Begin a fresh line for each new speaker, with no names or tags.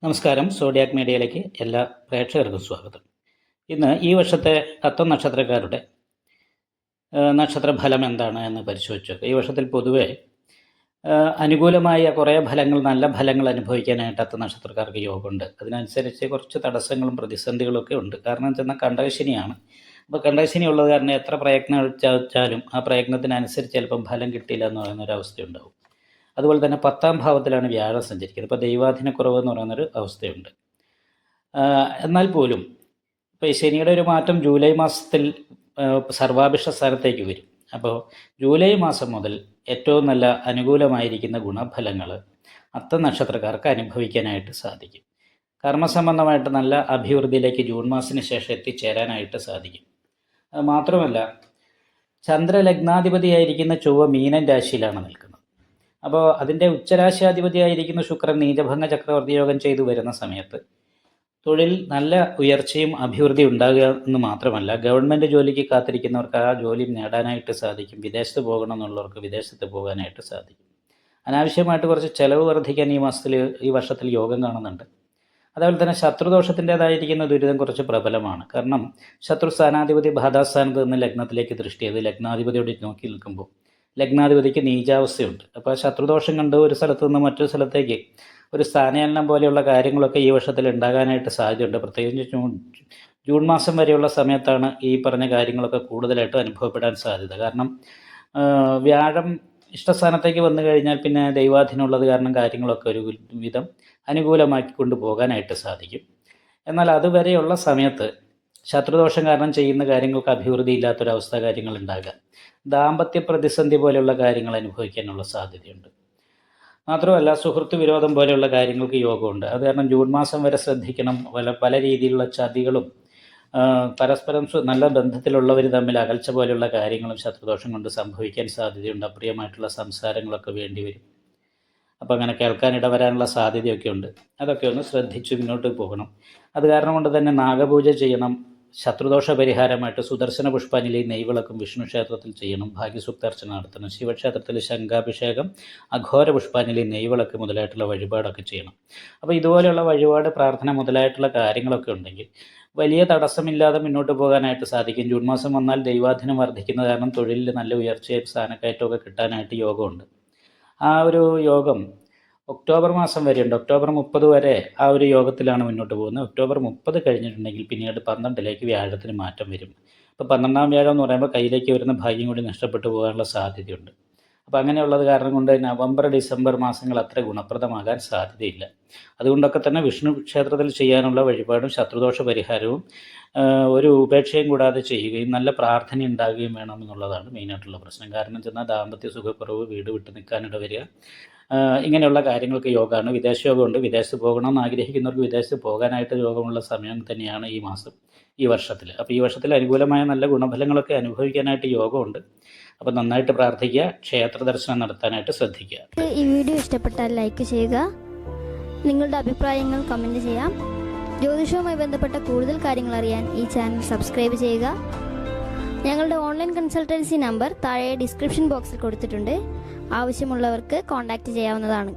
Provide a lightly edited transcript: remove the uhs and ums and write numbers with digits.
നമസ്കാരം. സോഡിയാക് മീഡിയയിലേക്ക് എല്ലാ പ്രേക്ഷകർക്കും സ്വാഗതം. ഇന്ന് ഈ വർഷത്തെ അത്തം നക്ഷത്രക്കാരുടെ നക്ഷത്രഫലം എന്താണ് എന്ന് പരിശോധിച്ചു നോക്കുക. ഈ വർഷത്തിൽ പൊതുവെ അനുകൂലമായ കുറേ ഫലങ്ങൾ, നല്ല ഫലങ്ങൾ അനുഭവിക്കാനായിട്ട് അത്തം നക്ഷത്രക്കാർക്ക് യോഗമുണ്ട്. അതിനനുസരിച്ച് കുറച്ച് തടസ്സങ്ങളും പ്രതിസന്ധികളും ഒക്കെ ഉണ്ട്. കാരണം വെച്ചാൽ കണ്ടകശനിയാണ്. അപ്പോൾ കണ്ടകശനി ഉള്ളത് കാരണം എത്ര പ്രയത്നം വെച്ചാലും ആ പ്രയത്നത്തിനനുസരിച്ച് ചിലപ്പം ഫലം കിട്ടിയില്ല എന്ന് പറയുന്നൊരവസ്ഥയുണ്ടാവും. അതുപോലെ തന്നെ 10ാം ഭാവത്തിലാണ് വ്യാഴം സഞ്ചരിക്കുന്നത്. ഇപ്പോൾ ദൈവാധീനക്കുറവ് എന്ന് പറയുന്നൊരു അവസ്ഥയുണ്ട്. എന്നാൽ പോലും ഇപ്പോൾ ഈ ശനിയുടെ ഒരു മാറ്റം ജൂലൈ മാസത്തിൽ സർവാഭിഷ്ട സ്ഥാനത്തേക്ക് വരും. അപ്പോൾ ജൂലൈ മാസം മുതൽ ഏറ്റവും നല്ല അനുകൂലമായിരിക്കുന്ന ഗുണഫലങ്ങൾ അത്തം നക്ഷത്രക്കാർക്ക് അനുഭവിക്കാനായിട്ട് സാധിക്കും. കർമ്മസംബന്ധമായിട്ട് നല്ല അഭിവൃദ്ധിയിലേക്ക് ജൂൺ മാസത്തിന് ശേഷം എത്തിച്ചേരാനായിട്ട് സാധിക്കും. അത് മാത്രമല്ല, ചന്ദ്രലഗ്നാധിപതിയായിരിക്കുന്ന ചൊവ്വ മീനൻ രാശിയിലാണ് നിൽക്കുന്നത്. അപ്പോൾ അതിൻ്റെ ഉച്ചരാശിയാധിപതിയായിരിക്കുന്ന ശുക്രൻ നീചഭംഗ ചക്രവർത്തി യോഗം ചെയ്തു വരുന്ന സമയത്ത് തൊഴിൽ നല്ല ഉയർച്ചയും അഭിവൃദ്ധി ഉണ്ടാകുക എന്ന് മാത്രമല്ല, ഗവൺമെൻറ് ജോലിക്ക് കാത്തിരിക്കുന്നവർക്ക് ആ ജോലി നേടാനായിട്ട് സാധിക്കും. വിദേശത്ത് പോകണമെന്നുള്ളവർക്ക് വിദേശത്ത് പോകാനായിട്ട് സാധിക്കും. അനാവശ്യമായിട്ട് കുറച്ച് ചിലവ് വർദ്ധിക്കാൻ ഈ വർഷത്തിൽ യോഗം കാണുന്നുണ്ട്. അതേപോലെ തന്നെ ശത്രുദോഷത്തിൻ്റേതായിരിക്കുന്ന ദുരിതം കുറച്ച് പ്രബലമാണ്. കാരണം ശത്രു സ്ഥാനാധിപതി ബാധാസ്ഥാനത്ത് നിന്ന് ലഗ്നത്തിലേക്ക് ദൃഷ്ടി ചെയ്ത് ലഗ്നാധിപതിയോട് നോക്കി നിൽക്കുമ്പോൾ ലഗ്നാധിപതിക്ക് നീചാവസ്ഥയുണ്ട്. അപ്പോൾ ശത്രുദോഷം കണ്ട് ഒരു സ്ഥലത്ത് നിന്ന് മറ്റൊരു സ്ഥലത്തേക്ക് ഒരു സ്ഥാനചലനം പോലെയുള്ള കാര്യങ്ങളൊക്കെ ഈ വർഷത്തിൽ ഉണ്ടാകാനായിട്ട് സാധ്യതയുണ്ട്. പ്രത്യേകിച്ച് ജൂൺ മാസം വരെയുള്ള സമയത്താണ് ഈ പറഞ്ഞ കാര്യങ്ങളൊക്കെ കൂടുതലായിട്ട് അനുഭവപ്പെടാൻ സാധ്യത. കാരണം വ്യാഴം ഇഷ്ടസ്ഥാനത്തേക്ക് വന്നു കഴിഞ്ഞാൽ പിന്നെ ദൈവാധീനമുള്ളത് കാരണം കാര്യങ്ങളൊക്കെ ഒരു വിധം അനുകൂലമാക്കി കൊണ്ടുപോകാനായിട്ട് സാധിക്കും. എന്നാൽ അതുവരെയുള്ള സമയത്ത് ശത്രുദോഷം കാരണം ചെയ്യുന്ന കാര്യങ്ങൾക്ക് അഭിവൃദ്ധി ഇല്ലാത്തൊരവസ്ഥ കാര്യങ്ങൾ ഉണ്ടാകാം. ദാമ്പത്യ പ്രതിസന്ധി പോലെയുള്ള കാര്യങ്ങൾ അനുഭവിക്കാനുള്ള സാധ്യതയുണ്ട്. മാത്രമല്ല, സുഹൃത്ത് വിരോധം പോലെയുള്ള കാര്യങ്ങൾക്ക് യോഗമുണ്ട്. അത് കാരണം ജൂൺ മാസം വരെ ശ്രദ്ധിക്കണം. പല രീതിയിലുള്ള ചതികളും പരസ്പരം നല്ല ബന്ധത്തിലുള്ളവർ തമ്മിൽ അകൽച്ച പോലെയുള്ള കാര്യങ്ങളും ശത്രുദോഷം കൊണ്ട് സംഭവിക്കാൻ സാധ്യതയുണ്ട്. അപ്രിയമായിട്ടുള്ള സംസാരങ്ങളൊക്കെ വേണ്ടി വരും. അപ്പോൾ അങ്ങനെ കേൾക്കാനിട വരാനുള്ള സാധ്യതയൊക്കെ ഉണ്ട്. അതൊക്കെ ഒന്ന് ശ്രദ്ധിച്ച് മുന്നോട്ട് പോകണം. അത് കാരണം കൊണ്ട് തന്നെ നാഗപൂജ ചെയ്യണം. ശത്രുദോഷ പരിഹാരമായിട്ട് സുദർശന പുഷ്പാഞ്ജലി നെയ്വിളക്കും വിഷ്ണു ക്ഷേത്രത്തിൽ ചെയ്യണം. ഭാഗ്യസൂക്താർച്ചന നടത്തണം. ശിവക്ഷേത്രത്തിൽ ശംഖാഭിഷേകം, അഘോര പുഷ്പാഞ്ജലി, നെയ്വിളക്ക് മുതലായിട്ടുള്ള വഴിപാടൊക്കെ ചെയ്യണം. അപ്പോൾ ഇതുപോലെയുള്ള വഴിപാട്, പ്രാർത്ഥന മുതലായിട്ടുള്ള കാര്യങ്ങളൊക്കെ ഉണ്ടെങ്കിൽ വലിയ തടസ്സമില്ലാതെ മുന്നോട്ട് പോകാനായിട്ട് സാധിക്കും. ജൂൺ മാസം വന്നാൽ ദൈവാധീനം വർദ്ധിക്കുന്ന കാരണം തൊഴിലിൽ നല്ല ഉയർച്ചയും സ്ഥാനക്കയറ്റമൊക്കെ കിട്ടാനായിട്ട് യോഗമുണ്ട്. ആ ഒരു യോഗം ഒക്ടോബർ മാസം വരെയുണ്ട്. ഒക്ടോബർ 30 വരെ ആ ഒരു യോഗത്തിലാണ് മുന്നോട്ട് പോകുന്നത്. ഒക്ടോബർ 30 കഴിഞ്ഞിട്ടുണ്ടെങ്കിൽ പിന്നീട് 12ലേക്ക് വ്യാഴത്തിന് മാറ്റം വരും. ഇപ്പോൾ 12ാം വ്യാഴം എന്ന് പറയുമ്പോൾ കയ്യിലേക്ക് വരുന്ന ഭാഗ്യം കൂടി നഷ്ടപ്പെട്ടു പോകാനുള്ള സാധ്യതയുണ്ട്. അപ്പോൾ അങ്ങനെയുള്ളത് കാരണം കൊണ്ട് നവംബർ ഡിസംബർ മാസങ്ങൾ അത്ര ഗുണപ്രദമാകാൻ സാധ്യതയില്ല. അതുകൊണ്ടൊക്കെ തന്നെ വിഷ്ണു ക്ഷേത്രത്തിൽ ചെയ്യാനുള്ള വഴിപാടും ശത്രുദോഷ പരിഹാരവും ഒരു ഉപേക്ഷയും കൂടാതെ ചെയ്യുകയും നല്ല പ്രാർത്ഥന ഉണ്ടാകുകയും വേണം എന്നുള്ളതാണ് മെയിനായിട്ടുള്ള പ്രശ്നം. കാരണം ചെന്നാൽ ദാമ്പത്യ സുഖക്കുറവ്, വീട് വിട്ട് നിൽക്കാനിട വരിക, ഇങ്ങനെയുള്ള കാര്യങ്ങൾക്ക് യോഗമാണ്. വിദേശ യോഗമുണ്ട്. വിദേശത്ത് പോകണമെന്ന് ആഗ്രഹിക്കുന്നവർക്ക് വിദേശത്ത് പോകാനായിട്ട് യോഗമുള്ള സമയം തന്നെയാണ് ഈ മാസം, ഈ വർഷത്തിൽ. അപ്പോൾ ഈ വർഷത്തിൽ അനുകൂലമായ നല്ല ഗുണഫലങ്ങളൊക്കെ അനുഭവിക്കാനായിട്ട് യോഗമുണ്ട്. അപ്പോൾ നന്നായിട്ട് പ്രാർത്ഥിക്കുക, ക്ഷേത്ര ദർശനം നടത്താനായിട്ട് ശ്രദ്ധിക്കുക.
ഈ വീഡിയോ ഇഷ്ടപ്പെട്ടാൽ ലൈക്ക് ചെയ്യുക, നിങ്ങളുടെ അഭിപ്രായങ്ങൾ കമൻറ്റ് ചെയ്യാം. ജ്യോതിഷവുമായി ബന്ധപ്പെട്ട കൂടുതൽ കാര്യങ്ങൾ അറിയാൻ ഈ ചാനൽ സബ്സ്ക്രൈബ് ചെയ്യുക. ഞങ്ങളുടെ ഓൺലൈൻ കൺസൾട്ടൻസി നമ്പർ താഴെ ഡിസ്ക്രിപ്ഷൻ ബോക്സിൽ കൊടുത്തിട്ടുണ്ട്. ആവശ്യമുള്ളവർക്ക് കോൺടാക്റ്റ് ചെയ്യാവുന്നതാണ്.